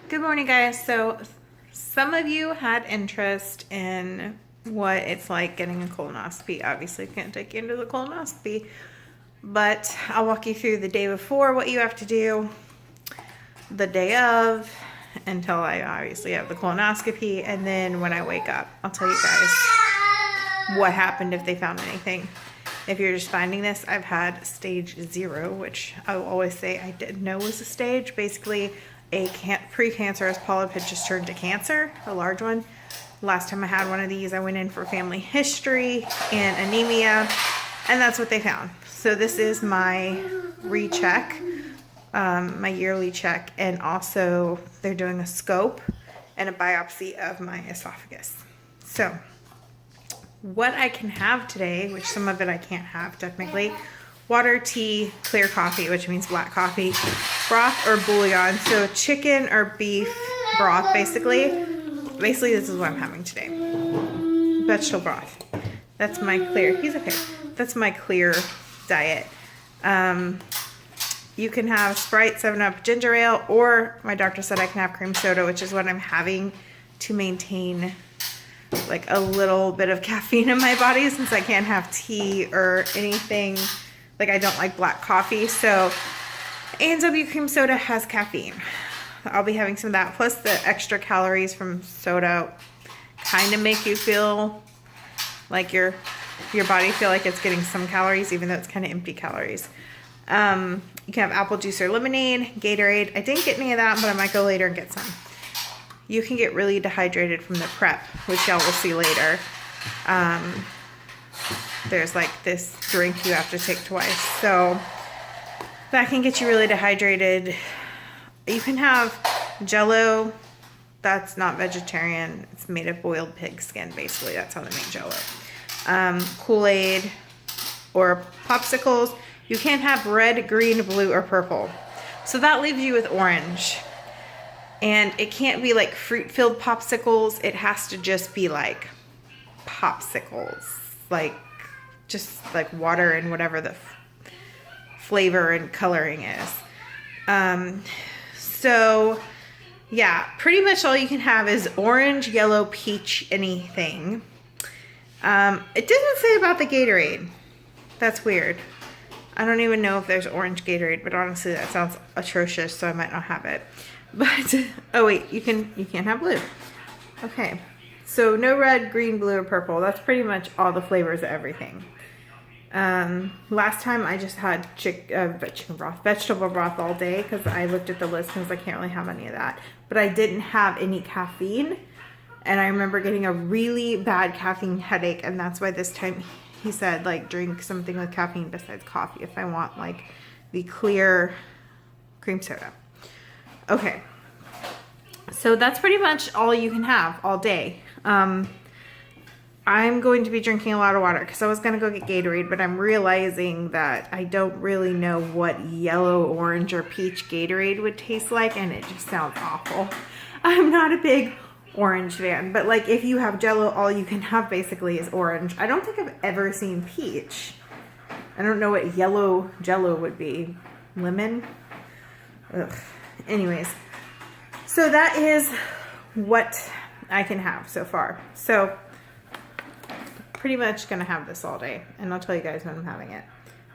Good morning, guys. So some of you had interest in what it's like getting a colonoscopy. Obviously, I can't take you into the colonoscopy, but I'll walk you through the day before what you have to do, the day of, until I obviously have the colonoscopy, and then when I wake up, I'll tell you guys what happened if they found anything. If you're just finding this, I've had stage 0, which I will always say I didn't know was a stage. Basically, a precancerous polyp had just turned to cancer, a large one. Last time I had one of these, I went in for family history and anemia, and that's what they found. So this is my recheck, my yearly check, and also they're doing a scope and a biopsy of my esophagus. So what I can have today, which some of it I can't have technically: water, tea, clear coffee, which means black coffee, broth or bouillon. So chicken or beef broth, basically. Basically, this is what I'm having today. Vegetable broth. That's my clear. He's okay. That's my clear diet. You can have Sprite, 7-Up, ginger ale, or my doctor said I can have cream soda, which is what I'm having to maintain like a little bit of caffeine in my body, since I can't have tea or anything. Like, I don't like black coffee. So A&W cream soda has caffeine. I'll be having some of that, plus the extra calories from soda kind of make you feel like your body feel like it's getting some calories, even though it's kind of empty calories. You can have apple juice or lemonade, Gatorade. I didn't get any of that, but I might go later and get some. You can get really dehydrated from the prep, which y'all will see later. There's like this drink you have to take twice, so that can get you really dehydrated. You can have Jello. That's not vegetarian. It's made of boiled pig skin, basically. That's how they make Jello. Kool-Aid or popsicles. You can't have red, green, blue, or purple. So that leaves you with orange. And it can't be like fruit-filled popsicles. It has to just be like popsicles. Like, just like water and whatever the flavor and coloring is. So yeah, pretty much all you can have is orange, yellow, peach, anything. It doesn't say about the Gatorade. That's weird. I don't even know if there's orange Gatorade, but honestly that sounds atrocious, so I might not have it. But oh wait, you can't have blue. Okay, so no red, green, blue, or purple. That's pretty much all the flavors of everything. Last time I just had vegetable broth all day, because I looked at the list because I can't really have any of that. But I didn't have any caffeine, and I remember getting a really bad caffeine headache, and that's why this time he said, like, drink something with caffeine besides coffee if I want, like, the clear cream soda. Okay, so that's pretty much all you can have all day. I'm going to be drinking a lot of water, because I was going to go get Gatorade, but I'm realizing that I don't really know what yellow, orange, or peach Gatorade would taste like, and it just sounds awful. I'm not a big orange fan, but like, if you have Jello, all you can have basically is orange. I don't think I've ever seen peach. I don't know what yellow Jello would be. Lemon? Ugh. Anyways, so that is what I can have so far. So pretty much gonna have this all day, and I'll tell you guys when I'm having it.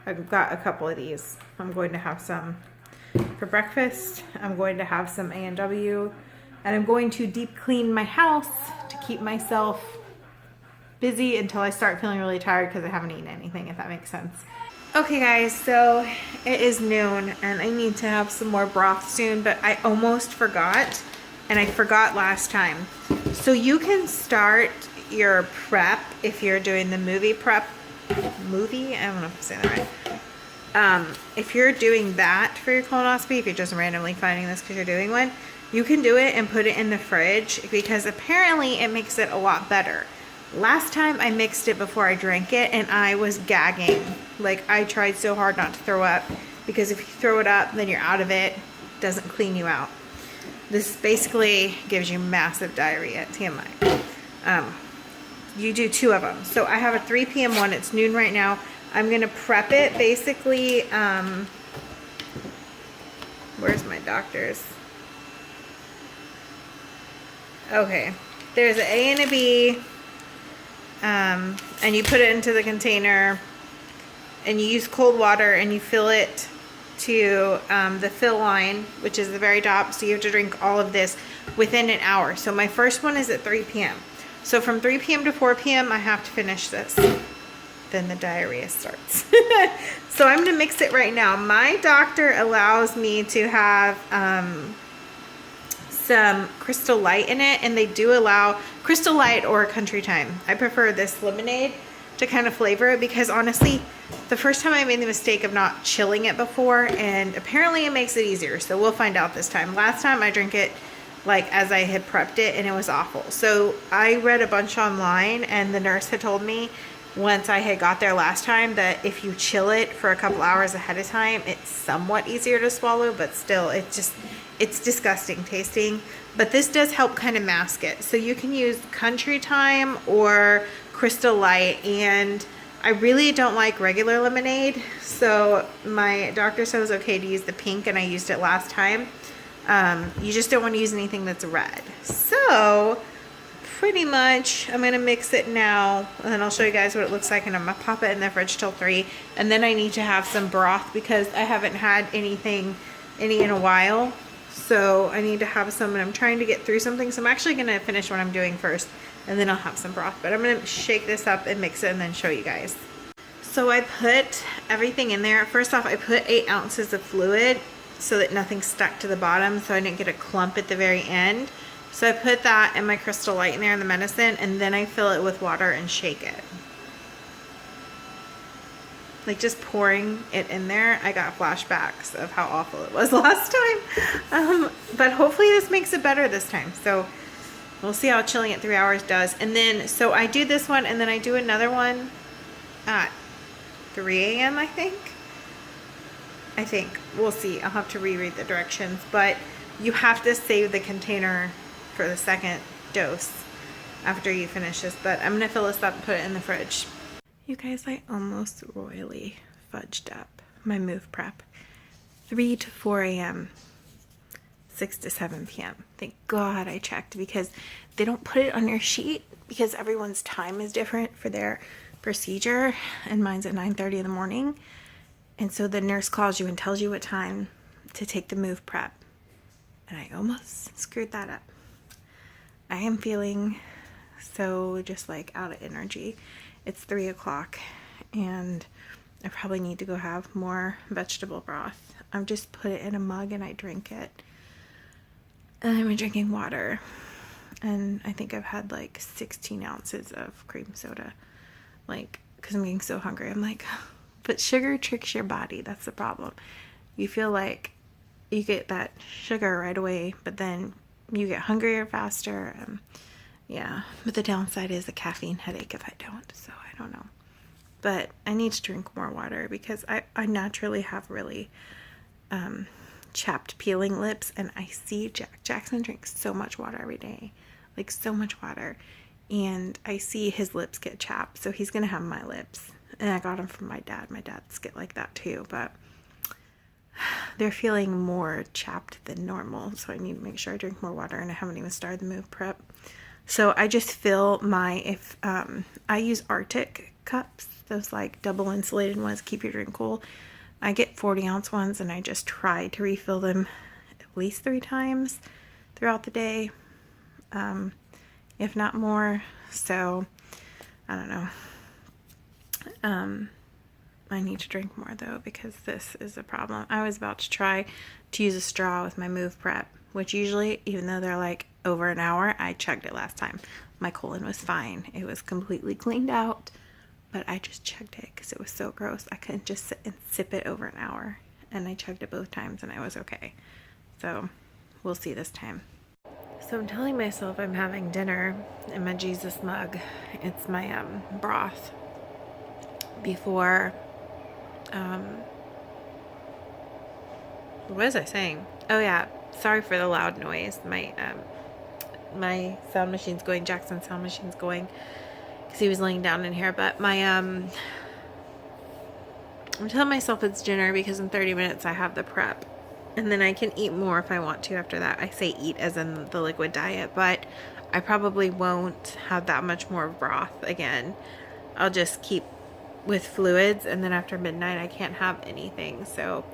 I've got a couple of these. I'm going to have some for breakfast. I'm going to have some A&W, and I'm going to deep clean my house to keep myself busy until I start feeling really tired, because I haven't eaten anything, if that makes sense. Okay guys, so it is noon and I need to have some more broth soon, but I almost forgot, and I forgot last time. So you can start your prep if you're doing the movie prep. I don't know if I'm saying that right. If you're doing that for your colonoscopy, if you're just randomly finding this because you're doing one, you can do it and put it in the fridge, because apparently it makes it a lot better. Last time I mixed it before I drank it, and I was gagging. Like, I tried so hard not to throw up, because if you throw it up, then you're out of it. It doesn't clean you out. This basically gives you massive diarrhea, TMI. You do 2 of them. So I have a 3 p.m. one. It's noon right now. I'm going to prep it basically. Where's my doctor's? Okay, there's an A and a B, and you put it into the container, and you use cold water, and you fill it to the fill line, which is the very top. So you have to drink all of this within an hour. So my first one is at 3 p.m. So from 3 p.m. to 4 p.m. I have to finish this. Then the diarrhea starts. So I'm gonna mix it right now. My doctor allows me to have some Crystal Light in it, and they do allow Crystal Light or Country Time. I prefer this lemonade to kind of flavor it, because honestly, the first time I made the mistake of not chilling it before, and apparently it makes it easier. So we'll find out this time. Last time I drank it like as I had prepped it, and it was awful. So I read a bunch online, and the nurse had told me once I had got there last time that if you chill it for a couple hours ahead of time, it's somewhat easier to swallow, but still it's disgusting tasting. But this does help kind of mask it. So you can use Country Time or Crystal Light, and I really don't like regular lemonade, so my doctor said it was okay to use the pink, and I used it last time. You just don't want to use anything that's red. So pretty much I'm gonna mix it now, and then I'll show you guys what it looks like, and I'm gonna pop it in the fridge till 3. And then I need to have some broth because I haven't had any in a while, so I need to have some, and I'm trying to get through something, so I'm actually gonna finish what I'm doing first, and then I'll have some broth. But I'm gonna shake this up and mix it and then show you guys. So I put everything in there. First off, I put 8 ounces of fluid so that nothing stuck to the bottom, so I didn't get a clump at the very end. So I put that and my Crystal Light in there and the medicine, and then I fill it with water and shake it. Like just pouring it in there, I got flashbacks of how awful it was last time. But hopefully this makes it better this time. So we'll see how chilling it 3 hours does. And then, so I do this one, and then I do another one at 3 a.m. I think. We'll see. I'll have to reread the directions. But you have to save the container for the second dose after you finish this. But I'm going to fill this up and put it in the fridge. You guys, I almost royally fudged up my move prep. 3 to 4 a.m. 6 to 7 p.m. Thank God I checked, because they don't put it on your sheet because everyone's time is different for their procedure, and mine's at 9:30 in the morning. And so the nurse calls you and tells you what time to take the move prep. And I almost screwed that up. I am feeling so just like out of energy. It's 3 o'clock, and I probably need to go have more vegetable broth. I've just put it in a mug and I drink it. And I'm drinking water. And I think I've had like 16 ounces of cream soda. Like, because I'm getting so hungry. I'm like, but sugar tricks your body. That's the problem. You feel like you get that sugar right away, but then you get hungrier faster. Yeah, but the downside is a caffeine headache if I don't. So I don't know. But I need to drink more water because I naturally have really chapped, peeling lips. And I see Jackson drinks so much water every day. Like so much water. And I see his lips get chapped, so he's gonna have my lips. And I got them from my dad. My dad's get like that too, but they're feeling more chapped than normal, so I need to make sure I drink more water. And I haven't even started the move prep, so I just fill my I use Arctic cups, those like double insulated ones, keep your drink cool. I get 40-ounce ones, and I just try to refill them at least 3 times throughout the day. If not more. So I don't know. I need to drink more though, because this is a problem. I was about to try to use a straw with my move prep, which usually, even though they're like over an hour, I chugged it last time. My colon was fine. It was completely cleaned out, but I just chugged it because it was so gross. I couldn't just sit and sip it over an hour, and I chugged it both times and I was okay. So we'll see this time. So I'm telling myself I'm having dinner in my Jesus mug. It's my broth before, what was I saying? Oh yeah, sorry for the loud noise. My sound machine's going, Jackson's sound machine's going, because he was laying down in here. But my, I'm telling myself it's dinner because in 30 minutes I have the prep. and then I can eat more if I want to after that. I say eat as in the liquid diet, but I probably won't have that much more broth again. I'll just keep with fluids, and then after midnight I can't have anything. So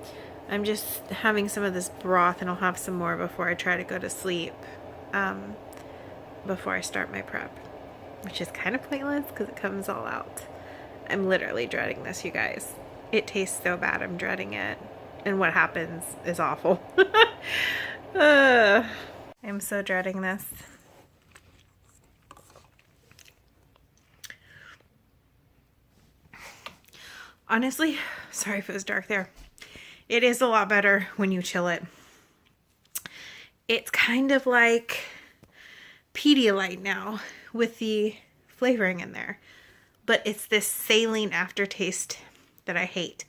I'm just having some of this broth, and I'll have some more before I try to go to sleep, before I start my prep, which is kind of pointless because it comes all out. I'm literally dreading this, you guys. It tastes so bad, I'm dreading it. And what happens is awful. I'm so dreading this. Honestly, sorry if it was dark there. It is a lot better when you chill it. It's kind of like Pedialyte now with the flavoring in there. But it's this saline aftertaste that I hate.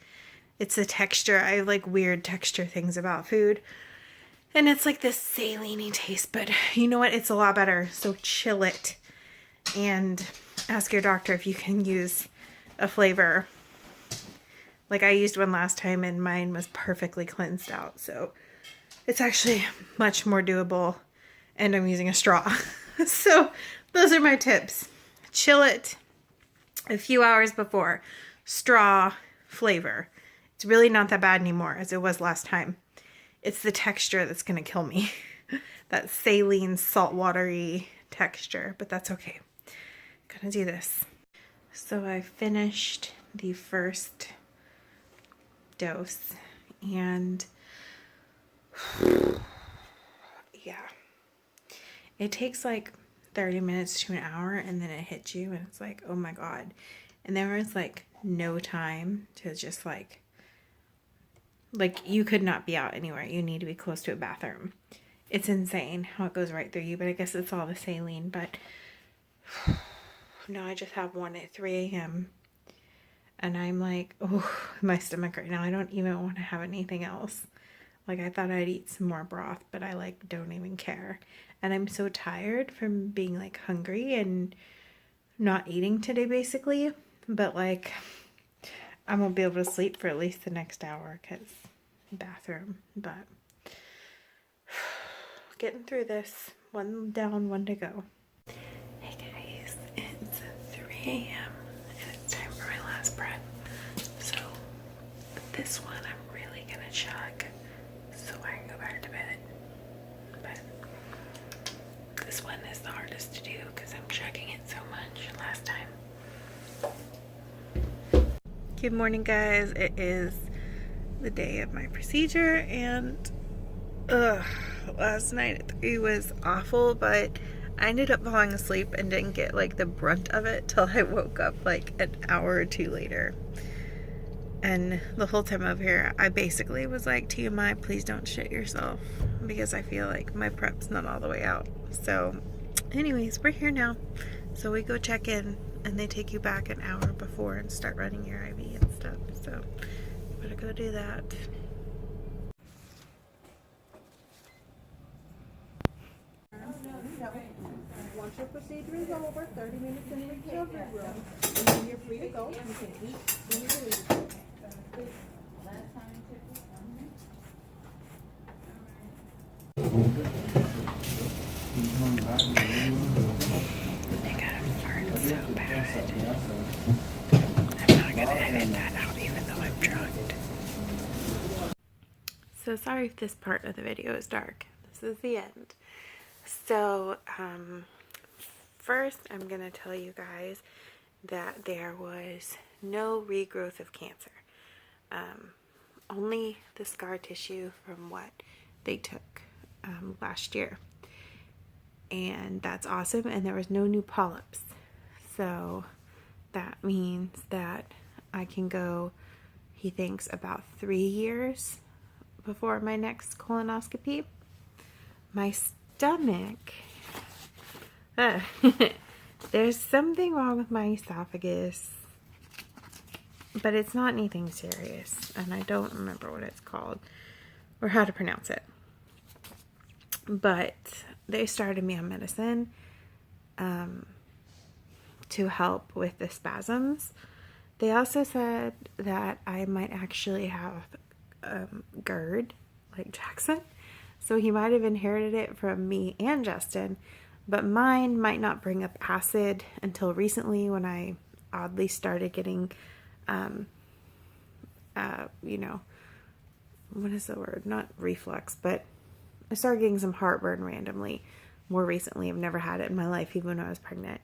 It's the texture. I like weird texture things about food. And it's like this saline-y taste, but you know what? It's a lot better. So chill it and ask your doctor if you can use a flavor. Like I used one last time and mine was perfectly cleansed out. So it's actually much more doable, and I'm using a straw. So those are my tips. Chill it a few hours before. Straw, flavor. It's really not that bad anymore as it was last time. It's the texture that's going to kill me. That saline, saltwatery texture, but that's okay. Gonna do this. So I finished the first dose, and yeah, it takes like 30 minutes to an hour, and then it hits you and it's like, oh my god. And there was like no time to just like you could not be out anywhere. You need to be close to a bathroom. It's insane how it goes right through you, but I guess it's all the saline. But no, I just have one at 3 a.m. and I'm like, oh, my stomach right now. I don't even want to have anything else. Like I thought I'd eat some more broth, but I like don't even care. And I'm so tired from being like hungry and not eating today basically. But like I won't be able to sleep for at least the next hour because bathroom. But getting through this. One down, one to go. Hey guys, it's 3 a.m. and it's time for my last prep. So this one I'm really gonna chug so I can go back to bed. But this one is the hardest to do because I'm chugging it so much last time. Good morning, guys. It is the day of my procedure, and last night at 3 was awful, but I ended up falling asleep and didn't get like the brunt of it till I woke up like an hour or two later. And the whole time over here, I basically was like, TMI, please don't shit yourself, because I feel like my prep's not all the way out. So anyways, we're here now. So we go check in, and they take you back an hour before and start running your IV and stuff. So better go do that. Once your procedure is over, 30 minutes in the recovery room, and then you're free to go. You can eat when you leave. I got a fart so bad. I'm not gonna edit that out even though I'm drugged. So sorry if this part of the video is dark. This is the end. So, first I'm gonna tell you guys that there was no regrowth of cancer. Only the scar tissue from what they took last year. And that's awesome. And there was no new polyps. So that means that I can go, he thinks, about 3 years before my next colonoscopy. My stomach, there's something wrong with my esophagus, but it's not anything serious, and I don't remember what it's called or how to pronounce it. But they started me on medicine to help with the spasms. They also said that I might actually have GERD, like Jackson. So he might have inherited it from me and Justin, but mine might not bring up acid until recently when I oddly started getting, you know, what is the word? Not reflux, but I started getting some heartburn randomly. More recently, I've never had it in my life, even when I was pregnant.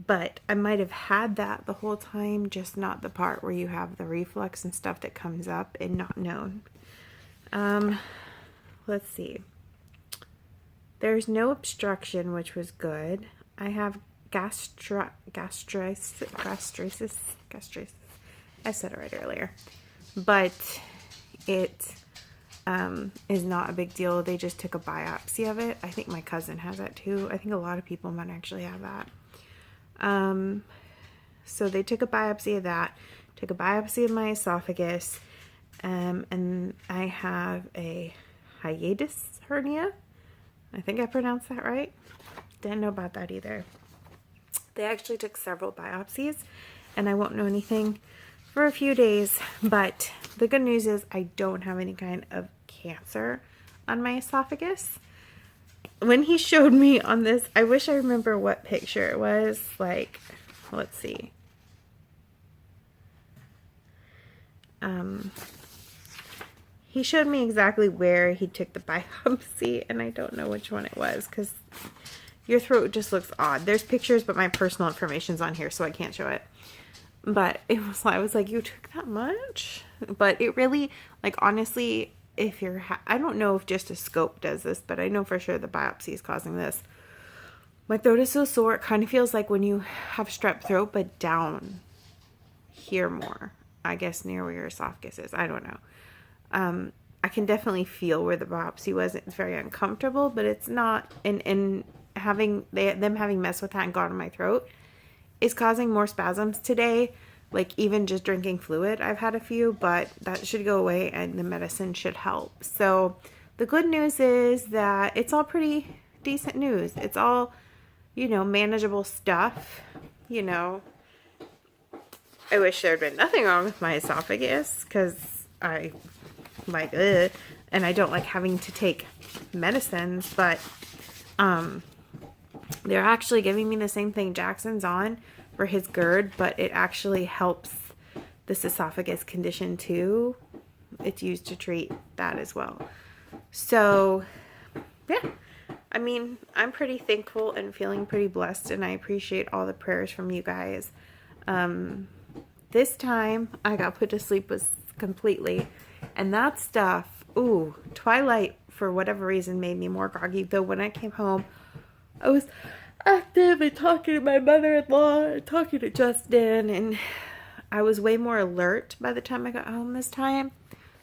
But I might have had that the whole time, just not the part where you have the reflux and stuff that comes up and not known. Let's see. There's no obstruction, which was good. I have gastritis. I said it right earlier. But it is not a big deal. They just took a biopsy of it. I think my cousin has that too. I think a lot of people might actually have that. So they took a biopsy of that, took a biopsy of my esophagus, and I have a hiatus hernia. I think I pronounced that right. Didn't know about that either. They actually took several biopsies, and I won't know anything for a few days, but the good news is I don't have any kind of cancer on my esophagus. When he showed me on this, I wish I remember what picture it was. Like, let's see. He showed me exactly where he took the biopsy, and I don't know which one it was because your throat just looks odd. There's pictures, but my personal information's on here, so I can't show it. But I was like, you took that much? But it really, like, honestly, if you're, I don't know if just a scope does this, but I know for sure the biopsy is causing this. My throat is so sore, it kind of feels like when you have strep throat, but down here more. I guess near where your esophagus is. I don't know. I can definitely feel where the biopsy was. It's very uncomfortable, but it's not. And having them having messed with that and gone in my throat is causing more spasms today. Like even just drinking fluid, I've had a few, but that should go away and the medicine should help. So the good news is that it's all pretty decent news. It's all, you know, manageable stuff. You know, I wish there had been nothing wrong with my esophagus because I like it, and I don't like having to take medicines, but they're actually giving me the same thing Jackson's on for his GERD, but it actually helps this esophagus condition too. It's used to treat that as well. So yeah, I mean, I'm pretty thankful and feeling pretty blessed, and I appreciate all the prayers from you guys. This time I got put to sleep was completely, and that stuff, ooh, Twilight for whatever reason made me more groggy. Though when I came home, I was active and talking to my mother-in-law, talking to Justin, and I was way more alert by the time I got home this time.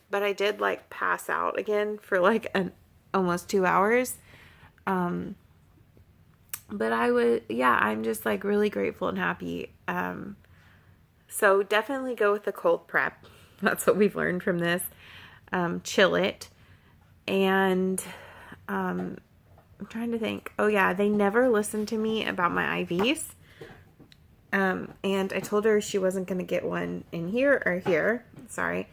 But I did like pass out again for like almost 2 hours. But I'm just like really grateful and happy. So definitely go with the cold prep. That's what we've learned from this. Chill it. And I'm trying to think. Oh yeah, they never listened to me about my IVs. And I told her she wasn't going to get one in here or here. Sorry.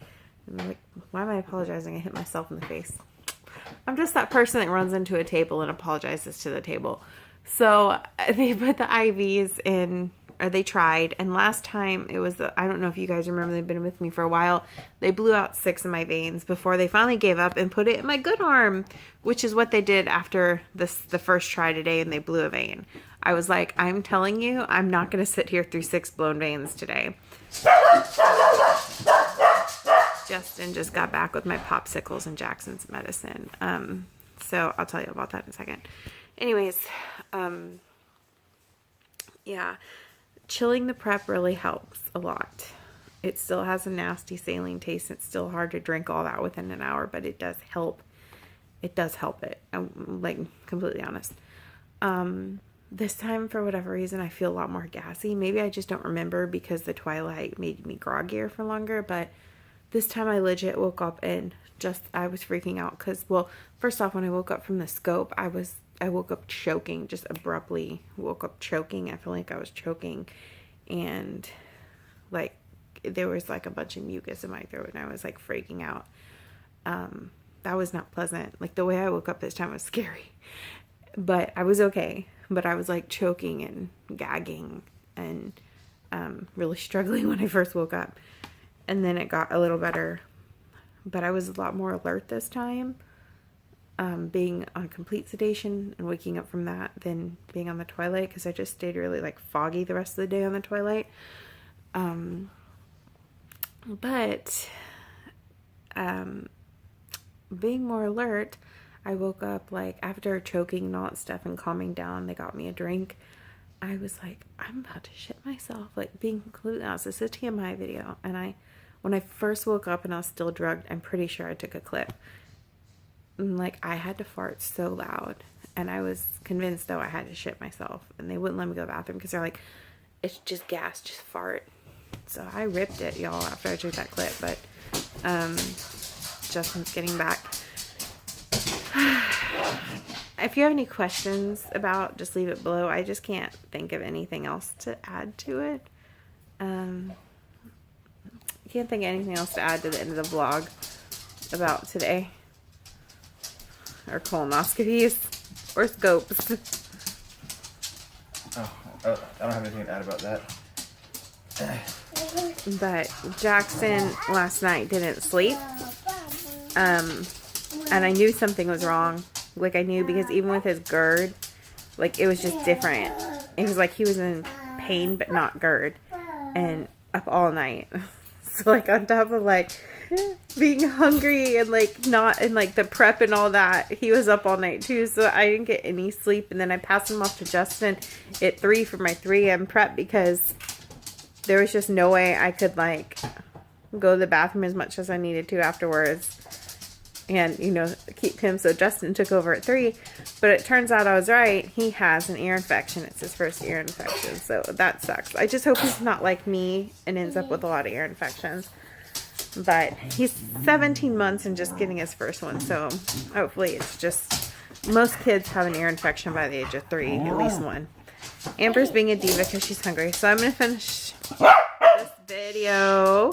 I'm like, why am I apologizing? I hit myself in the face. I'm just that person that runs into a table and apologizes to the table. So they put the IVs in, or they tried, and last time it was, I don't know if you guys remember, they've been with me for a while, they blew out 6 of my veins before they finally gave up and put it in my good arm, which is what they did after the first try today, and they blew a vein. I was like, I'm telling you, I'm not going to sit here through 6 blown veins today. Justin just got back with my popsicles and Jackson's medicine. So I'll tell you about that in a second. Anyways, yeah, chilling the prep really helps a lot. It still has a nasty saline taste. It's still hard to drink all that within an hour, but it does help. It does help it. I'm like completely honest. This time, for whatever reason, I feel a lot more gassy. Maybe I just don't remember because the Twilight made me groggier for longer, but this time I legit woke up and I was freaking out because, well, first off, when I woke up from the scope, I woke up choking, just abruptly woke up choking. I feel like I was choking, and like there was like a bunch of mucus in my throat, and I was like freaking out. that was not pleasant. Like the way I woke up this time was scary, but I was okay. But I was like choking and gagging and really struggling when I first woke up. And then it got a little better, but I was a lot more alert this time, being on complete sedation and waking up from that than being on the twilight, because I just stayed really like foggy the rest of the day on the twilight. But being more alert, I woke up like after choking and all that stuff and calming down. They got me a drink. I was like, I'm about to shit myself, like being completely honest. This is a TMI video, and when I first woke up and I was still drugged, I'm pretty sure I took a clip. And like I had to fart so loud, and I was convinced though I had to shit myself, and they wouldn't let me go to the bathroom because they're like, it's just gas, just fart. So I ripped it, y'all, after I took that clip. But Justin's getting back. If you have any questions about, just leave it below. I just can't think of anything else to add to it. I can't think of anything else to add to the end of the vlog about today. Or colonoscopies. Or scopes. Oh, I don't have anything to add about that. But Jackson last night didn't sleep. And I knew something was wrong. Like I knew, because even with his GERD, like it was just different. It was like he was in pain but not GERD, and up all night. So like on top of like being hungry and like not, and like the prep and all that, he was up all night too. So I didn't get any sleep, and then I passed him off to Justin at 3 for my 3 a.m. prep, because there was just no way I could like go to the bathroom as much as I needed to afterwards. And, you know, keep him. So Justin took over at 3. But it turns out I was right. He has an ear infection. It's his first ear infection. So that sucks. I just hope he's not like me and ends up with a lot of ear infections. But he's 17 months and just getting his first one. So hopefully it's just, most kids have an ear infection by the age of 3. At least one. Amber's being a diva because she's hungry. So I'm going to finish this video.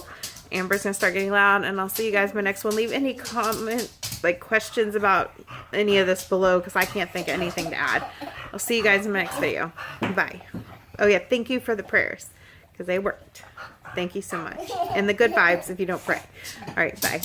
Amber's gonna start getting loud, and I'll see you guys in my next one. Leave any comments, like questions about any of this below, because I can't think of anything to add. I'll see you guys in my next video. Bye. Oh yeah, thank you for the prayers, because they worked. Thank you so much. And the good vibes if you don't pray. Alright, bye.